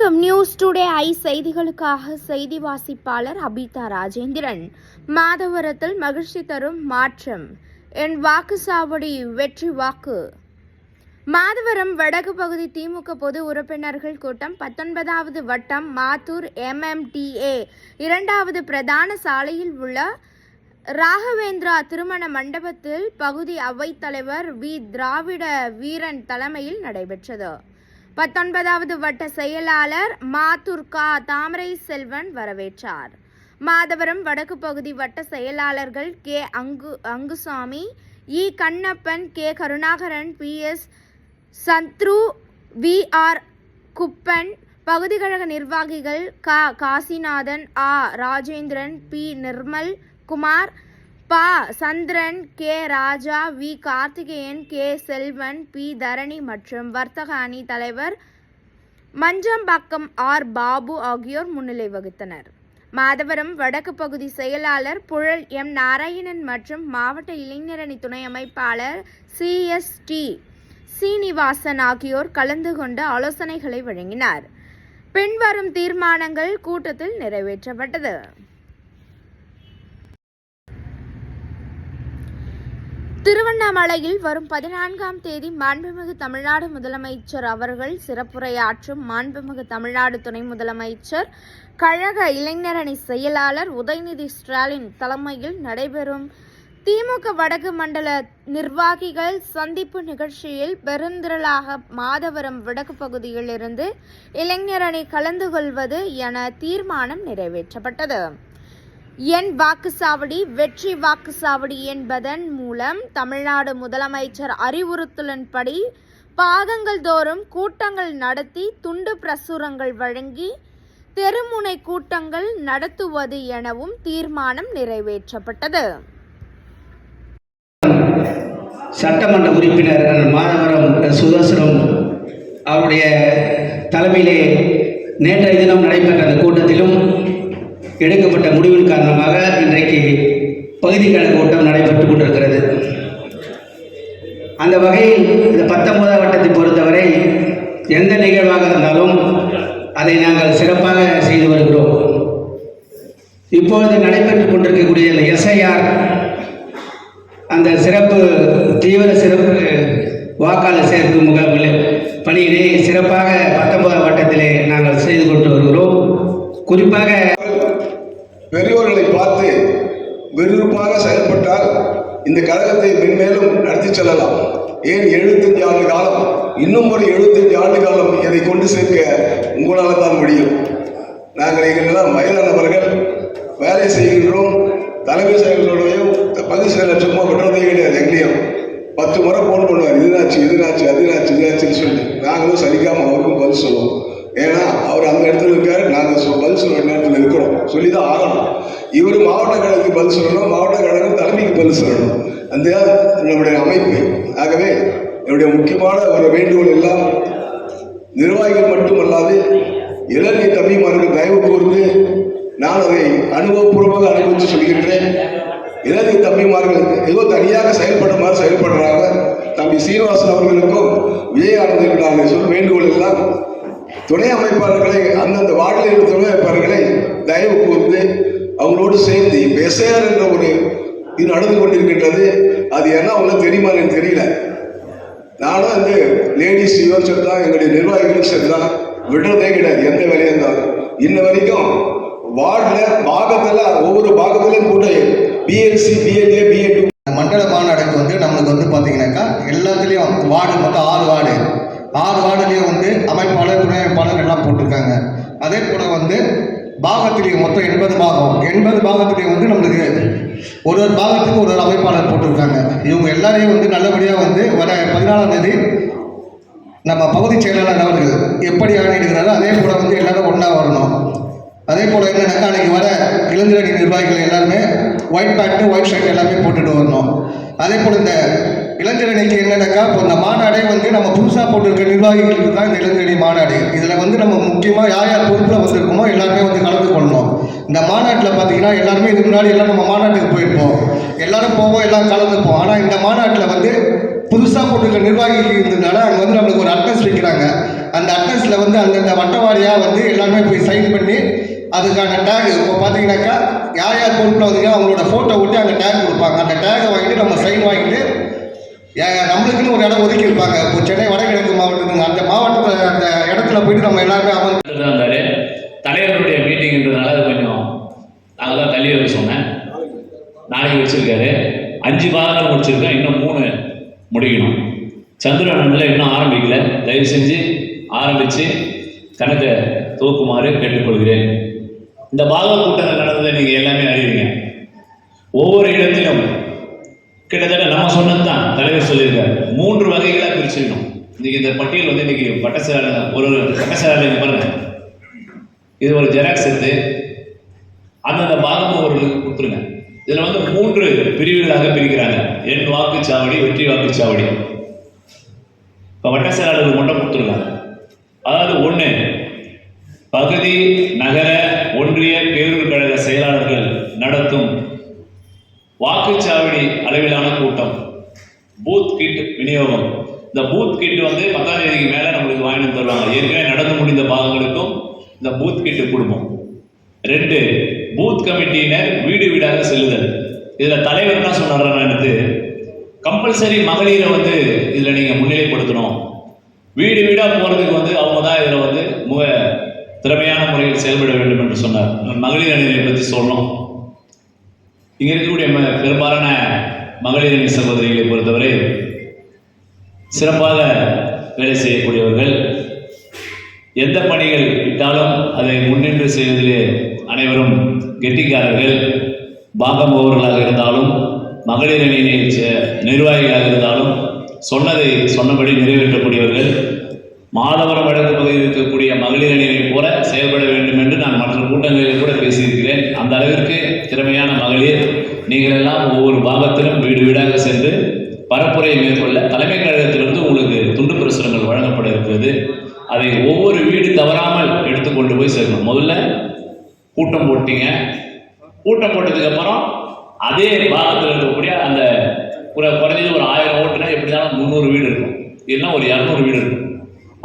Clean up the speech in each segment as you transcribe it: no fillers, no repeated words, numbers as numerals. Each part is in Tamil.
வணக்கம். நியூஸ் டுடே ஐ செய்திகளுக்காக செய்தி வாசிப்பாளர் அபிதா ராஜேந்திரன். மாதவரத்தில் மகிழ்ச்சி தரும் மாற்றம், என் வாக்குச்சாவடி வெற்றி வாக்கு. மாதவரம் வடக்கு பகுதி திமுக பொது உறுப்பினர்கள் கூட்டம் 19வது வட்டம் மாத்தூர் MMTA 2வது பிரதான சாலையில் உள்ள ராகவேந்திரா திருமண மண்டபத்தில் பகுதி அவைத் தலைவர் வி. திராவிட வீரன் தலைமையில் நடைபெற்றது. 19வது வட்ட செயலாளர் மாத்தூர் தாமரை செல்வன் வரவேற்றார். மாதவரம் வடக்கு பகுதி வட்ட செயலாளர்கள் கே. அங்குசாமி, இ. Kannappan, K. Karunakaran, PS Sathru, VR Kuppan, பகுதி கழக நிர்வாகிகள் காசிநாதன், ராஜேந்திரன், P. நிர்மல் குமார், ப. சந்திரன், கே. ராஜா, வி. கார்த்திகேயன், கே. செல்வன், P. தரணி மற்றும் வர்த்தக அணி தலைவர் மஞ்சம்பாக்கம் R. பாபு ஆகியோர் முன்னிலை வகித்தனர். மாதவரம் வடக்கு பகுதி செயலாளர் புழல் M. நாராயணன் மற்றும் மாவட்ட இளைஞரணி துணை அமைப்பாளர் CST சீனிவாசன் ஆகியோர் கலந்து கொண்டு ஆலோசனைகளை வழங்கினார். பின்வரும் தீர்மானங்கள் கூட்டத்தில் நிறைவேற்றப்பட்டது. திருவண்ணாமலையில் வரும் 14ஆம் தேதி மாண்புமிகு தமிழ்நாடு முதலமைச்சர் அவர்கள் சிறப்புரையாற்றும். மாண்புமிகு தமிழ்நாடு துணை முதலமைச்சர் கழக இளைஞரணி செயலாளர் உதயநிதி ஸ்டாலின் தலைமையில் நடைபெறும் திமுக வடக்கு மண்டல நிர்வாகிகள் சந்திப்பு நிகழ்ச்சியில் பெருந்திரளாக மாதவரம் வடக்கு பகுதியில் இருந்து இளைஞரணி கலந்து கொள்வது என தீர்மானம் நிறைவேற்றப்பட்டது. என் வாக்குச்சாவடி வெற்றி வாக்குச்சாவடி என்பதன் மூலம் தமிழ்நாடு முதலமைச்சர் அறிவுறுத்தலின்படி பாகங்கள் தோறும் கூட்டங்கள் நடத்தி துண்டு பிரசுரங்கள் வழங்கி தெருமுனை கூட்டங்கள் நடத்துவது எனவும் தீர்மானம் நிறைவேற்றப்பட்டது. சட்டமன்ற உறுப்பினர் மாதவரம் சுதர்சனம் அவருடைய தலைமையிலே நேற்றைய தினம் நடைபெற்ற அந்த கூட்டத்திலும் எடுக்கப்பட்ட முடிவின் காரணமாக இன்றைக்கு பகுதி கழக கூட்டம் நடைபெற்றுக் கொண்டிருக்கிறது. அந்த வகையில் இந்த 19ஆம் வட்டத்தை பொறுத்தவரை எந்த நிகழ்வாக இருந்தாலும் அதை நாங்கள் சிறப்பாக செய்து வருகிறோம். இப்பொழுது நடைபெற்றுக் கொண்டிருக்கக்கூடிய இந்த SIR அந்த தீவிர சிறப்பு வாக்காளர் சேர்ப்பு முகாமில் பணியினை சிறப்பாக 19ஆம் வட்டத்திலே நாங்கள் செய்து கொண்டு வருகிறோம். குறிப்பாக பெரியோர்களை பார்த்து விறுவிறுப்பாக செயல்பட்டால் இந்த கழகத்தை மென்மேலும் நடத்தி செல்லலாம். ஏன் 75 ஆண்டு காலம், இன்னும் ஒரு 75 ஆண்டு காலம் இதை கொண்டு சேர்க்க உங்களால் தான் முடியும். நாங்கள் எங்களெல்லாம் வயதானவர்கள் வேலை செய்கின்றோம். தலைமை செயலரோடையும் பகுதி செயலர் சும்மா விடுறதே கிடையாது. எங்களையும் 10 முறை ஃபோன் பண்ணுவார், இதுனாச்சுன்னு சொல்லி நாங்களும் சலிக்காமல் அவருக்கும் பதில் சொல்லுவோம். ஏன்னா அவர் அந்த இடத்துல இருக்காரு, நாங்கள் பதில் சொல்ற நேரத்தில் இருக்கிறோம், சொல்லி தான் ஆகணும். இவர் மாவட்ட கழகத்துக்கு பதில் சொல்லணும், மாவட்ட கழகம் தலைமைக்கு பதில் சொல்லணும். அந்த நம்முடைய அமைப்பு. ஆகவே என்னுடைய முக்கியமான ஒரு வேண்டுகோள் எல்லாம் நிர்வாகிகள் மட்டுமல்லாது இளநிலை தம்பிமார்கள் தயவு கூர்ந்து நான் அதை அனுபவபூர்வமாக அனுபவித்து சொல்கின்றேன். இளநிலை தம்பிமார்கள் ஏதோ தனியாக செயல்படுமாறு செயல்படுறாங்க. தம்பி சீனிவாசன் அவர்களுக்கும் விஜயானந்தருக்கு நான் சொல் வேண்டுகோள் எல்லாம் துணை அமைப்பாளர்களை, அந்தந்த வார்டில் இருந்த துணை அமைப்பாளர்களை தயவு கூர்ந்து அவங்களோடு சேர்ந்து SIR என்ற ஒரு இது நடந்து கொண்டிருக்கின்றது. அது என்ன ஒன்றும் தெரியுமா எனக்கு தெரியல. நானும் அந்த லேடிஸ் சரி தான், எங்களுடைய நிர்வாகிகளும் சரி தான், விடுறதே கிடையாது எந்த வேலையாக இருந்தாலும். இன்ன வரைக்கும் வார்டில் பாகத்தில் ஒவ்வொரு பாகத்திலையும் கூட BLC, BLA, BA2 மண்டல மாநாடுக்கு நம்மளுக்கு பார்த்தீங்கன்னாக்கா எல்லாத்துலேயும் வார்டு மொத்தம் 6 வார்டுலேயும் அமைப்பாளர் துணை அமைப்பாளர் எல்லாம் போட்டிருக்காங்க. அதே போல் பாகத்திலேயும் மொத்தம் 80 பாகம், 80 பாகத்திலேயும் நம்மளுக்கு ஒரு பாகத்துக்கு ஒரு அமைப்பாளர் போட்டிருக்காங்க. இவங்க எல்லாரையும் நல்லபடியாக வர 14ஆம் தேதி நம்ம பகுதி செயலாளர் அவர்கள் எப்படி ஆணையிடுகிறாரோ அதே போல் எல்லாரும் ஒன்றா வரணும். அதே போல் என்னன்னாக்கா அன்றைக்கி வர இளைஞரணி நிர்வாகிகள் எல்லாருமே ஒயிட் பேண்ட்டு ஒயிட் ஷர்ட் எல்லாமே போட்டுட்டு வரணும். அதே போல் இந்த இளைஞரணிக்கு என்னன்னாக்கா இப்போ இந்த மாநாடே நம்ம புதுசாக போட்டிருக்க நிர்வாகிகளுக்கு தான் இந்த இளைஞரணி மாநாடு. இதில் நம்ம முக்கியமாக யார் யார் பொறுப்பில் வந்திருக்கோமோ எல்லாருமே கலந்து கொள்ளணும். இந்த மாநாட்டில் பார்த்தீங்கன்னா எல்லாருமே இதுக்கு முன்னாடி எல்லாம் நம்ம மாநாட்டுக்கு போயிருப்போம், எல்லாரும் போவோம், எல்லாம் கலந்துப்போம். ஆனால் இந்த மாநாட்டில் புதுசாக போட்டிருக்க நிர்வாகிகள் இருந்ததுனால அங்கே நம்மளுக்கு ஒரு அட்ரஸ் வைக்கிறாங்க. அந்த அட்ரஸில் வந்து அந்தந்த வட்டவாரியாக வந்து எல்லாருமே போய் சைன் பண்ணி அதுக்கான டேக் இப்போ பார்த்தீங்கன்னாக்கா யார் யார் பொறுப்பில் வந்தீங்க அவங்களோட ஃபோட்டோ விட்டு அங்கே டேக் கொடுப்பாங்க. அந்த டேகை வாங்கிட்டு நம்ம சைன் வாங்கிட்டு நம்மளுக்குன்னு ஒரு இடம் ஒதுக்கி இருப்பாங்க. இப்போ சென்னை வடகிழக்கு மாவட்டத்துக்கு அந்த மாவட்டத்தில் அந்த இடத்துல போயிட்டு நம்ம எல்லாருமே இருந்தாரு. தலைவருடைய மீட்டிங்ன்றதுனால அது கொஞ்சம் நாங்கள் தான் தள்ளி வைக்க சொன்னேன். நாளைக்கு வச்சிருக்காரு. 5 பாகங்கள் முடிச்சிருக்கோம், இன்னும் 3 முடிக்கணும். சந்திரனில் இன்னும் ஆரம்பிக்கல. தயவு செஞ்சு ஆரம்பித்து கணக்கை துவக்குமாறு கேட்டுக்கொள்கிறேன். இந்த பாக கூட்டங்கள் நடந்ததை நீங்கள் எல்லாமே அறிவீங்க. ஒவ்வொரு இடத்திலும் கிட்டத்தட்ட நம்ம சொன்னது தான் தலைவர் சொல்லியிருக்காரு. 3 வகைகளாக பிரிச்சுக்கணும். இன்னைக்கு இந்த பட்டியல் வந்து இன்னைக்கு பட்டசாலை ஒரு பட்டசாலை பாருங்க, இது ஒரு ஜெராக்ஸ் எடுத்து அந்தந்த பாகம் அவர்களுக்கு கொடுத்துருங்க. இதில் வந்து 3 பிரிவுகளாக பிரிக்கிறாங்க. எண் வாக்குச்சாவடி, வெற்றி வாக்குச்சாவடி. இப்போ வட்ட செயலாளருக்கு மட்டும் கொடுத்துருக்காங்க. அதாவது 1 பகுதி நகர ஒன்றிய பேரூர் கழக செயலாளர்கள் நடத்தும் வாக்குச்சாவடி அளவிலான கூட்டம், பூத் கிட் விநியோகம். இந்த பூத் கிட் வந்து 10ஆம் தேதிக்கு மேலே நம்மளுக்கு வாங்கி தருவாங்க. ஏற்கனவே நடந்து முடிந்த பாகங்களுக்கும் இந்த பூத் கிட்டு கொடுப்போம். 2 பூத் கமிட்டியினர் வீடு வீடாக செல்லுதல். இதில் தலைவர் என்ன சொன்னார், கம்பல்சரி மகளிரை வந்து இதில் நீங்கள் முன்னிலைப்படுத்தணும். வீடு வீடாக போகிறதுக்கு வந்து அவங்க தான் இதில் வந்து திறமையான முறையில் செயல்பட வேண்டும் என்று சொன்னார். மகளிர் அணியை பற்றி சொல்லணும். இங்கே இருக்கக்கூடிய பெரும்பாலான மகளிர் அணி சகோதரிகளை பொறுத்தவரை சிறப்பாக வேலை செய்யக்கூடியவர்கள். எந்த பணிகள் இட்டாலும் அதை முன்னின்று செய்வதிலே அனைவரும் கெட்டிக்காரர்கள். பாகமுகவர்களாக இருந்தாலும் மகளிர் அணியினை நிர்வாகிகளாக இருந்தாலும் சொன்னதை சொன்னபடி நிறைவேற்றக்கூடியவர்கள். மாதவரம் வடக்கு பகுதியில் இருக்கக்கூடிய மகளிர் அணியை போல செயல்பட வேண்டும் என்று நான் மற்ற கூட்டங்களில் கூட பேசியிருக்கிறேன். அந்த அளவிற்கு திறமையான மகளிர். நீங்கள் எல்லாம் ஒவ்வொரு பாகத்திலும் வீடு வீடாக சென்று பரப்புரையை மேற்கொள்ள தலைமை கழகத்திலிருந்து உங்களுக்கு துண்டு பிரசுரங்கள் வழங்கப்பட இருக்கிறது. அதை ஒவ்வொரு வீடு தவறாமல் எடுத்துக்கொண்டு போய் சேர்க்கணும். முதல்ல கூட்டம் போட்டீங்க. கூட்டம் போட்டதுக்கு அப்புறம் அதே பாகத்தில் இருக்கக்கூடிய அந்த குறைஞ்சது ஒரு 1000 ஓட்டுனா எப்படி தான் 300 வீடு இருக்கும், இல்லைன்னா ஒரு 200 வீடு இருக்கும்.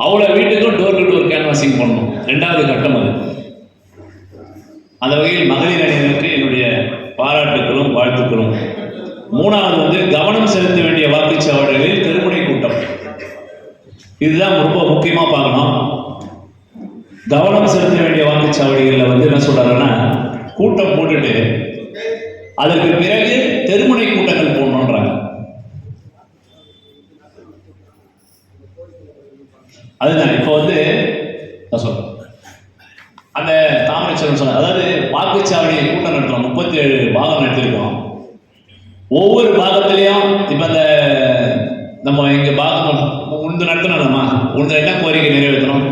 அவ்வளோ வீட்டுக்கும் டோர் டு டோர் கேன்வாசிங் பண்ணணும். 2வது கட்டம் அது. அந்த வகையில் மகளிர் அணியினருக்கு என்னுடைய பாராட்டுகளும் வாழ்த்துக்களும். 3வது வந்து கவனம் செலுத்த வேண்டிய வாக்குச்சாவடிகளில் தெருமுனை கூட்டம். இதுதான் ரொம்ப முக்கியமாக பார்க்கணும். கவனம் செலுத்த வேண்டிய வாக்குச்சாவடிகளில் வந்து என்ன சொல்றாருன்னா, கூட்டம் போட்டுட்டு அதற்கு பிறகு தெருமுனை கூட்டங்கள் போடணுன்றாங்க. அதுதான் இப்போ வந்து நான் சொல்றேன். அந்த தாமரைச்சரம் சொன்ன, அதாவது வாக்குச்சாவடி கூட்டம் நடத்தலாம். 37 பாகம் நடத்திருக்கோம். ஒவ்வொரு பாகத்திலையும் இப்போ அந்த நம்ம இங்கே பாகம் உண்டு நடத்தணும்மா, உண்டு என்ன கோரிக்கை நிறைவேற்றணும்.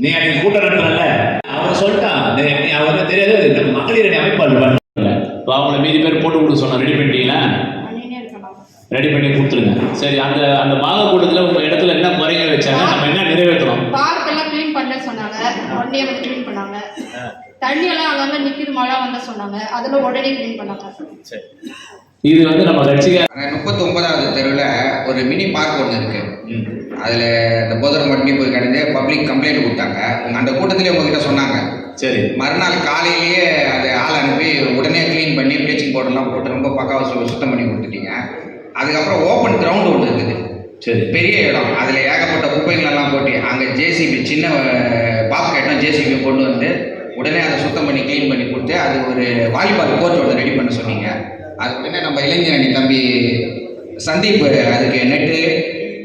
நீ அன்னைக்கு கூட்டம் நடத்தல அவன் சொல்லிட்டான். அவருக்கு தெரியாது மகளிர் அணி அமைப்பாளர் இப்போ அவங்கள மீதி பேர் போட்டு கொடுக்க சொன்னா ரெடி பண்ணிட்டீங்களா? ரெடி பண்ணி கொடுத்துருங்க. சரி, அந்த அந்த பாக கூட்டத்தில் உங்கள் இடத்துல என்ன குறைகள் வச்சாங்க, நம்ம என்ன நிறைவேற்றணும்? பார்க்கெல்லாம் க்ளீன் பண்ண சொன்னாங்க. உடனே வந்து க்ளீன் பண்ணாங்க. தண்ணியெல்லாம் அங்கங்கே நிற்கிது, மழை வந்தால் சொன்னாங்க. அதில் உடனே க்ளீன் பண்ணாங்க. சரி, இது வந்து நம்ம கட்சிக்கார 39வது தெருவில் ஒரு மினி பார்க் ஒன்று இருக்கு. அதில் இந்த போதர் மட்டும் போய் கிடந்து பப்ளிக் கம்ப்ளைண்ட் கொடுத்தாங்க. அந்த கூட்டத்திலே உங்ககிட்ட சொன்னாங்க. சரி, மறுநாள் காலையிலேயே அதை ஆள் அனுப்பி உடனே க்ளீன் பண்ணி ப்ளீச்சிங் பவுடர்லாம் போட்டு ரொம்ப பக்காவாக சுத்தம் பண்ணி கொடுத்துட்டீங்க. அதுக்கப்புறம் ஓப்பன் கிரவுண்ட் ஒன்று இருக்குது. சரி, பெரிய இடம். அதில் ஏகப்பட்ட குப்பைகளெல்லாம் போட்டு அங்கே ஜேசிபி சின்ன பாப் கேட்டும் ஜேசிபி கொண்டு வந்து உடனே அதை சுத்தம் பண்ணி க்ளீன் பண்ணி கொடுத்து அது ஒரு வாலிபால் கோச் ஒன்று ரெடி பண்ண சொன்னீங்க. அது உடனே நம்ம இளைஞர் அணி தம்பி சந்தீப் அதுக்கு நெட்டு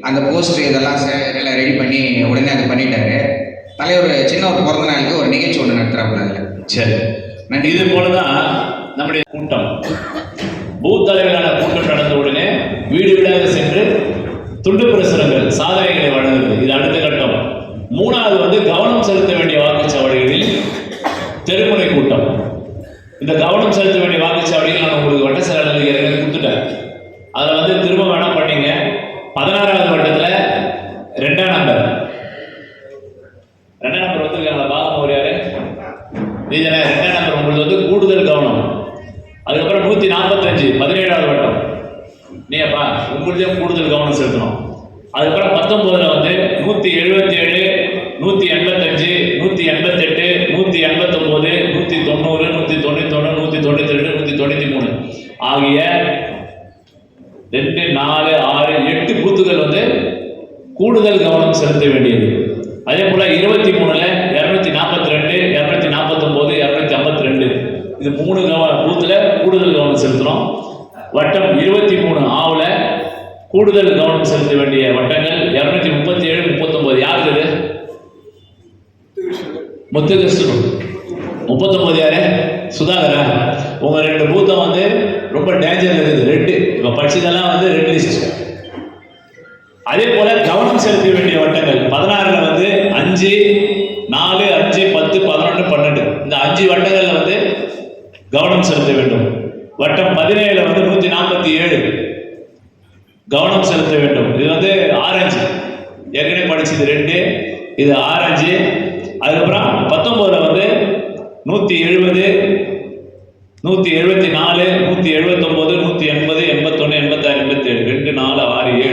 அந்த போஸ்டர் இதெல்லாம் எல்லாம் ரெடி பண்ணி உடனே அது பண்ணிட்டாரு. தலைவர் சின்ன ஒரு பிறந்த நாளுக்கு ஒரு நிகழ்ச்சி ஒன்று நடத்துகிறாப்புல அதில். சரி, நன்றி. இது போல தான் நம்முடைய கூட்டம், பூத் தலைவரான கூட்டம் நடந்த உடனே வீடு வீடாக சென்று துண்டு பிரசுரங்கள் சாதனைகளை வழங்குவது. இது அடுத்த கட்டம். 3வது வந்து கவனம் செலுத்த வேண்டிய வாக்குச்சாவடிகளில் தெருமுனை கூட்டம். இந்த கவனம் செலுத்த வேண்டிய வாக்குச்சாவடிகள் நான் உங்களுக்கு வட்ட செயலாளர்கள் ஏற்கனவே கொடுத்துட்டேன். அதில் வந்து திரும்ப வேணாம் பண்ணீங்க. 16வது வட்டத்தில் 2ஆம் நம்பர் வந்துருக்காங்களா பாகம் ஒரு யாரு நீங்க 2ஆம் நம்பர் உங்களுக்கு வந்து கூடுதல் கவனம். அதுக்கப்புறம் 145 17வது வட்டம் நீப்பா உங்களுடைய கூடுதல் கவனம் செலுத்தணும். அதுக்கப்புறம் 19 வந்து 177, 185, 188, 189, 190, 191, 192, 193 ஆகிய 2, 4, 6, 8 பூத்துகள் வந்து கூடுதல் கவனம் செலுத்த வேண்டியது. அதே போல 23ல 242, 249, 252 இது 3 பூத்துல கூடுதல் கவனம் செலுத்தணும். வட்டம் 23 ஆவுல கூடுதல் கவனம் செலுத்த வேண்டிய வட்டங்கள் 237, 39 யாருக்கு இது? முத்துகிருஷ்ணன். 39 யாரு? சுதாகரா. உங்க 2 பூத்தம் வந்து ரொம்ப டேஞ்சர் இருக்குது. ரெட்டு இப்ப படிச்சதெல்லாம் வந்து ரெட் லிஸ்ட். அதே போல கவனம் செலுத்த வேண்டிய வட்டங்கள் 16ல வந்து 5, 4, 5, 10, 11, 12 இந்த 5 வட்டங்கள்ல வந்து கவனம் செலுத்த வேண்டும். வட்டம் 17ல வந்து 147 கவனம் செலுத்த வேண்டும். இது வந்து ஆரஞ்சு, ஏற்கனவே படிச்சது ரெண்டு, இது ஆரஞ்சு. அதுக்கப்புறம் 19ல வந்து 170, 174, 179, 180, 81, 86, 87 2, 4, 6,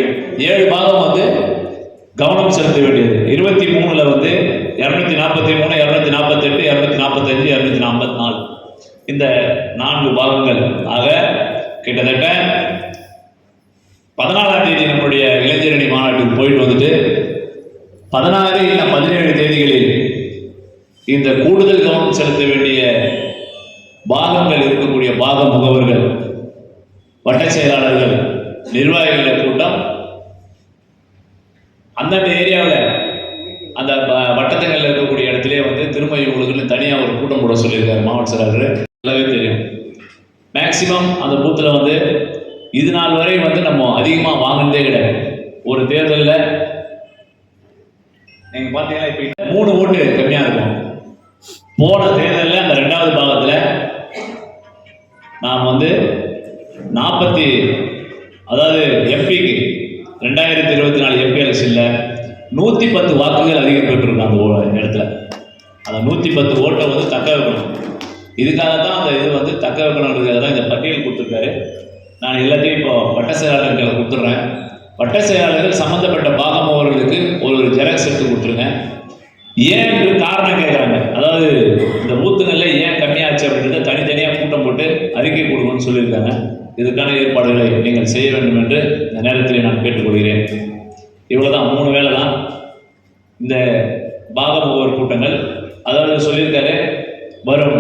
7 பாகம் வந்து கவனம் செலுத்த வேண்டியது. 23ல வந்து 243, 248, 245, 254 இந்த 4 பாகங்கள் ஆக கிட்டத்தட்ட 14ஆம் தேதி நம்முடைய இளைஞரணி மாநாட்டுக்கு போயிட்டு வந்துட்டு 16 இல்ல 17 தேதிகளில் இந்த கூடுதல் கவனம் செலுத்த வேண்டிய பாகங்கள் இருக்கக்கூடிய பாக முகவர்கள், வட்ட செயலாளர்கள், நிர்வாகிகள் கூட்டம் அந்தந்த ஏரியாவில் அந்த வட்டத்தங்களில் இருக்கக்கூடிய இடத்திலே வந்து திரும்ப இவங்களுக்கு தனியாக ஒரு கூட்டம் போட சொல்லியிருக்காரு மாவட்ட செயலாளர். நல்லாவே தெரியும். மேக்சிமம் அந்த பூத்தில் வந்து இது நாள் வரை வந்து நம்ம அதிகமாக வாங்கினதே கிடையாது. ஒரு தேர்தலில் நீங்கள் பார்த்தீங்கன்னா இப்போ 3 ஓட்டு கம்மியாக இருக்கும். போன தேர்தலில் அந்த 2வது பாகத்தில் நாம் வந்து 40 அதாவது எம்பிக்கு 2024 எம்பி எலெக்ஷனில் 110 வாக்குகள் அதிகம் பெற்றிருக்கோம் அந்த இடத்துல. அந்த 110 ஓட்டை வந்து தக்க வைக்கணும். இதுக்காக தான் அந்த இது வந்து தக்க வைக்கணுன்றதுக்காக தான் இந்த பட்டியல் கொடுத்துருக்காரு. நான் எல்லாத்தையும் இப்போ வட்ட செயலாளர்களை கொடுத்துட்றேன். வட்ட செயலாளர்கள் சம்மந்தப்பட்ட பாகம் அவர்களுக்கு ஒரு ஜெராக்ஸ் எடுத்து கொடுத்துருங்க. ஏன் என்று காரணம் கேட்குறாங்க. அதாவது இந்த பூத்துகளில் ஏன் கம்மியாச்சு அப்படின்றத தனித்தனியாக கூட்டம் போட்டு அறிக்கை கொடுக்கணும்னு சொல்லியிருக்காங்க. இதுக்கான ஏற்பாடுகளை நீங்கள் செய்ய வேண்டும் என்று இந்த நேரத்தில் நான் கேட்டுக்கொள்கிறேன். இவ்வளோதான், 3 வேலை தான் இந்த பாக முகவர் கூட்டங்கள். அதாவது சொல்லியிருக்காரு, வரும்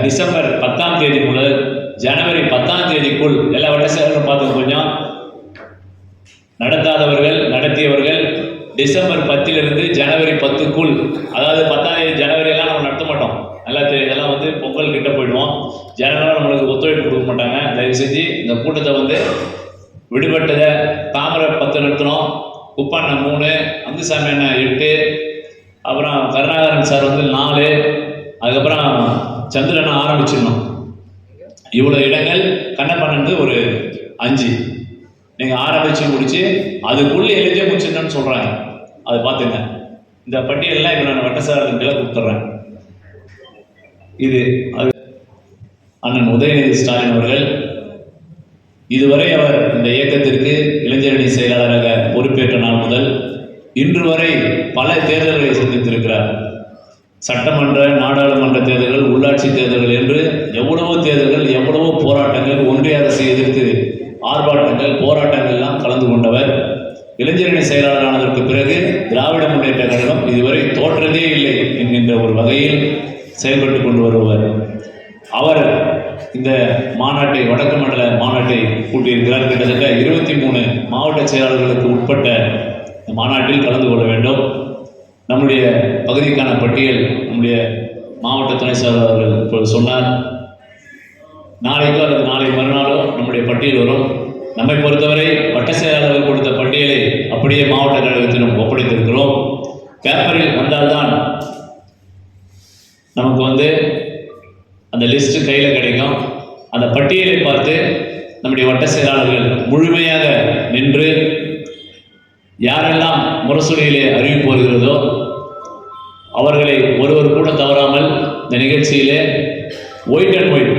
டிசம்பர் 10ஆம் தேதி முதல் ஜனவரி 10ஆம் தேதிக்குள் எல்லா வட்ட செயலரும் பார்த்து கொஞ்சம் நடத்தாதவர்கள், நடத்தியவர்கள் டிசம்பர் 10லிருந்து ஜனவரி 10க்குள், அதாவது 10ஆம் தேதி ஜனவரியெல்லாம் நம்ம நடத்த மாட்டோம். நல்லா தெரியும், இதெல்லாம் வந்து பொங்கல் கிட்ட போயிடுவோம். ஜனங்களும் நம்மளுக்கு ஒத்துழைப்பு கொடுக்க மாட்டாங்க. தயவு செஞ்சு இந்த கூட்டத்தை வந்து விடுபட்டதை தாமரை 10 நடத்தணும், குப்பண்ணன் 3, அங்குசாமி அண்ணன் 8, அப்புறம் கருணாகரன் சார் வந்து 4, அதுக்கப்புறம் சந்திரனை ஆரம்பிச்சிடணும். இவ்வளோ இடங்கள், கண்ணப்பண்ணனுக்கு ஒரு 5 நீங்கள் ஆரம்பித்து முடிச்சு அதுக்குள்ளே எழுதிய முடிச்சிடணும்னு சொல்கிறாங்க. அதை பார்த்துங்க. இந்த பட்டியலெல்லாம் இப்போ நான் வட்ட செயலாளர்களை கொடுத்துட்றேன். இது அது அண்ணன் உதயநிதி ஸ்டாலின் அவர்கள் இதுவரை அவர் இந்த இயக்கத்திற்கு இளைஞரணி செயலாளராக பொறுப்பேற்ற நாள் முதல் இன்று வரை பல தேர்தல்களை சந்தித்திருக்கிறார். சட்டமன்ற, நாடாளுமன்ற தேர்தல்கள், உள்ளாட்சி தேர்தல்கள் என்று எவ்வளவோ தேர்தல்கள், எவ்வளவோ போராட்டங்கள், ஒன்றிய அரசை எதிர்த்து ஆர்ப்பாட்டங்கள், போராட்டங்கள்லாம் கலந்து கொண்டவர். இளைஞரணி செயலாளரானதற்கு பிறகு திராவிட முன்னேற்ற கழகம் இதுவரை தோற்றதே இல்லை என்கின்ற ஒரு வகையில் செயல்பட்டு கொண்டு வருபவர். அவர் இந்த மாநாட்டை, வடக்கு மண்டல மாநாட்டை கூட்டியிருக்கிறார். கிட்டத்தட்ட 23 மாவட்ட செயலாளர்களுக்கு உட்பட்ட மாநாட்டில் கலந்து கொள்ள வேண்டும். நம்முடைய பகுதிக்கான பட்டியல் நம்முடைய மாவட்ட துணை செயலாளர்கள் இப்போது சொன்னார். நாளைக்கோ அல்லது நாளை மறுநாளோ நம்முடைய பட்டியல் வரும். நம்மை பொறுத்தவரை வட்ட செயலாளர்கள் கொடுத்த பட்டியலை அப்படியே மாவட்ட கழகத்திலும் ஒப்படைத்திருக்கிறோம். பேப்பரில் வந்தால்தான் நமக்கு வந்து அந்த லிஸ்ட்டு கையில் கிடைக்கும். அந்த பட்டியலை பார்த்து நம்முடைய வட்ட செயலாளர்கள் முழுமையாக நின்று யாரெல்லாம் முரசொலியிலே அறிவிப்பு வருகிறதோ அவர்களை ஒருவர் கூட தவறாமல் இந்த நிகழ்ச்சியிலே ஒயிட் அண்ட் ஒயிட்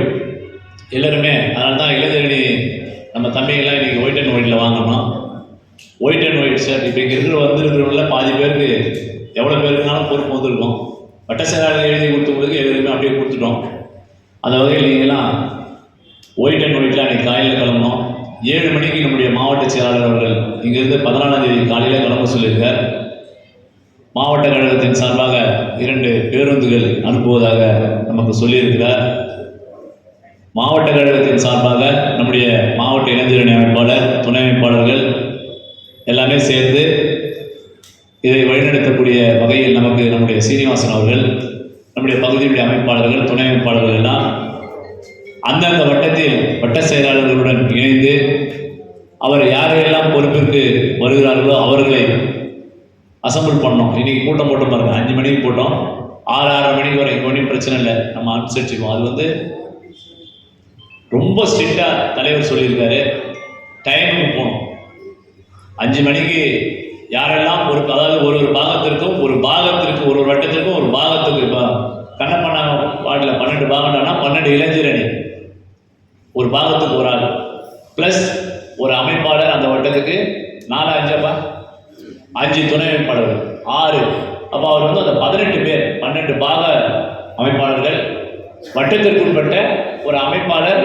எல்லாருமே, அதனால தான் இளைஞரணி நம்ம தம்பிகள்லாம் இன்றைக்கி ஒயிட் அண்ட் ஒயிட்டில் வாங்கணும். White and white sir. இப்போ இங்கே வந்திருக்கிறவங்கள பாதி பேருக்கு எவ்வளோ பேருக்குனாலும் பொறுப்பு வந்திருக்கும். வட்ட செயலாளர் எழுதி கொடுத்தவங்களுக்கு எதுவுமே அப்படியே கொடுத்துட்டோம். அந்த வகையில் நீங்கள்லாம் ஒயிட் அண்ட் ஒயிட்டில் அன்றைக்கி காலையில் கிளம்பணும். 7 மணிக்கு நம்முடைய மாவட்ட செயலாளர் அவர்கள் இங்கேருந்து 14ஆம் தேதி காலையில் கிளம்ப சொல்லியிருக்கார். மாவட்ட கழகத்தின் சார்பாக 2 பேருந்துகள் அனுப்புவதாக நமக்கு சொல்லியிருக்கிறார். மாவட்ட கழகத்தின் சார்பாக நம்முடைய மாவட்ட இளைஞரணி அமைப்பாளர், துணை அமைப்பாளர்கள் எல்லாமே சேர்ந்து இதை வழிநடத்தக்கூடிய வகையில் நமக்கு நம்முடைய சீனிவாசன் அவர்கள், நம்முடைய பகுதியுடைய அமைப்பாளர்கள், துணை அமைப்பாளர்கள் எல்லாம் அந்தந்த வட்டத்தில் வட்ட செயலாளர்களுடன் இணைந்து அவர் யாரையெல்லாம் பொறுப்பிற்கு வருகிறார்களோ அவர்களை அசம்பிள் பண்ணோம். இன்றைக்கி கூட்டம் போட்டு பாருங்கள், 5 மணிக்கு போட்டோம், 6:30 மணிக்கு வரைக்கும் ஒன்றும் பிரச்சனை இல்லை, நம்ம அனுசரிச்சுக்குவோம். அது ரொம்ப ஸ்ட்ரிக்டாக தலைவர் சொல்லியிருக்காரு, டைமுக்கு போகணும். 5 மணிக்கு யாரெல்லாம் பொறுப்பு, அதாவது ஒரு பாகத்திற்கும் ஒரு வட்டத்திற்கும் ஒரு பாகத்துக்கு, இப்போ கண்ணப்பண்ணா வார்டில் 12 பாகம்னா 12 இளைஞரணி, ஒரு பாகத்துக்கு ஒரு ஆள் ப்ளஸ் ஒரு அமைப்பாளர், அந்த வட்டத்துக்கு 5 துணை அமைப்பாளர்கள் 6. அப்போ அவர் அந்த 18 பேர், 12 பாக அமைப்பாளர்கள், வட்டத்திற்குட்பட்ட ஒரு அமைப்பாளர்,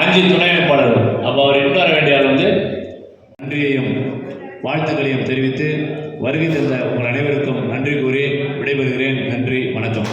5 துணை அமைப்பாளர்கள். அப்போ அவர் இன்னும் வர வேண்டிய ஆள் நன்றியையும் வாழ்த்துக்களையும் தெரிவித்து வருகை தந்த உங்கள் அனைவருக்கும் நன்றி கூறி விடைபெறுகிறேன். நன்றி, வணக்கம்.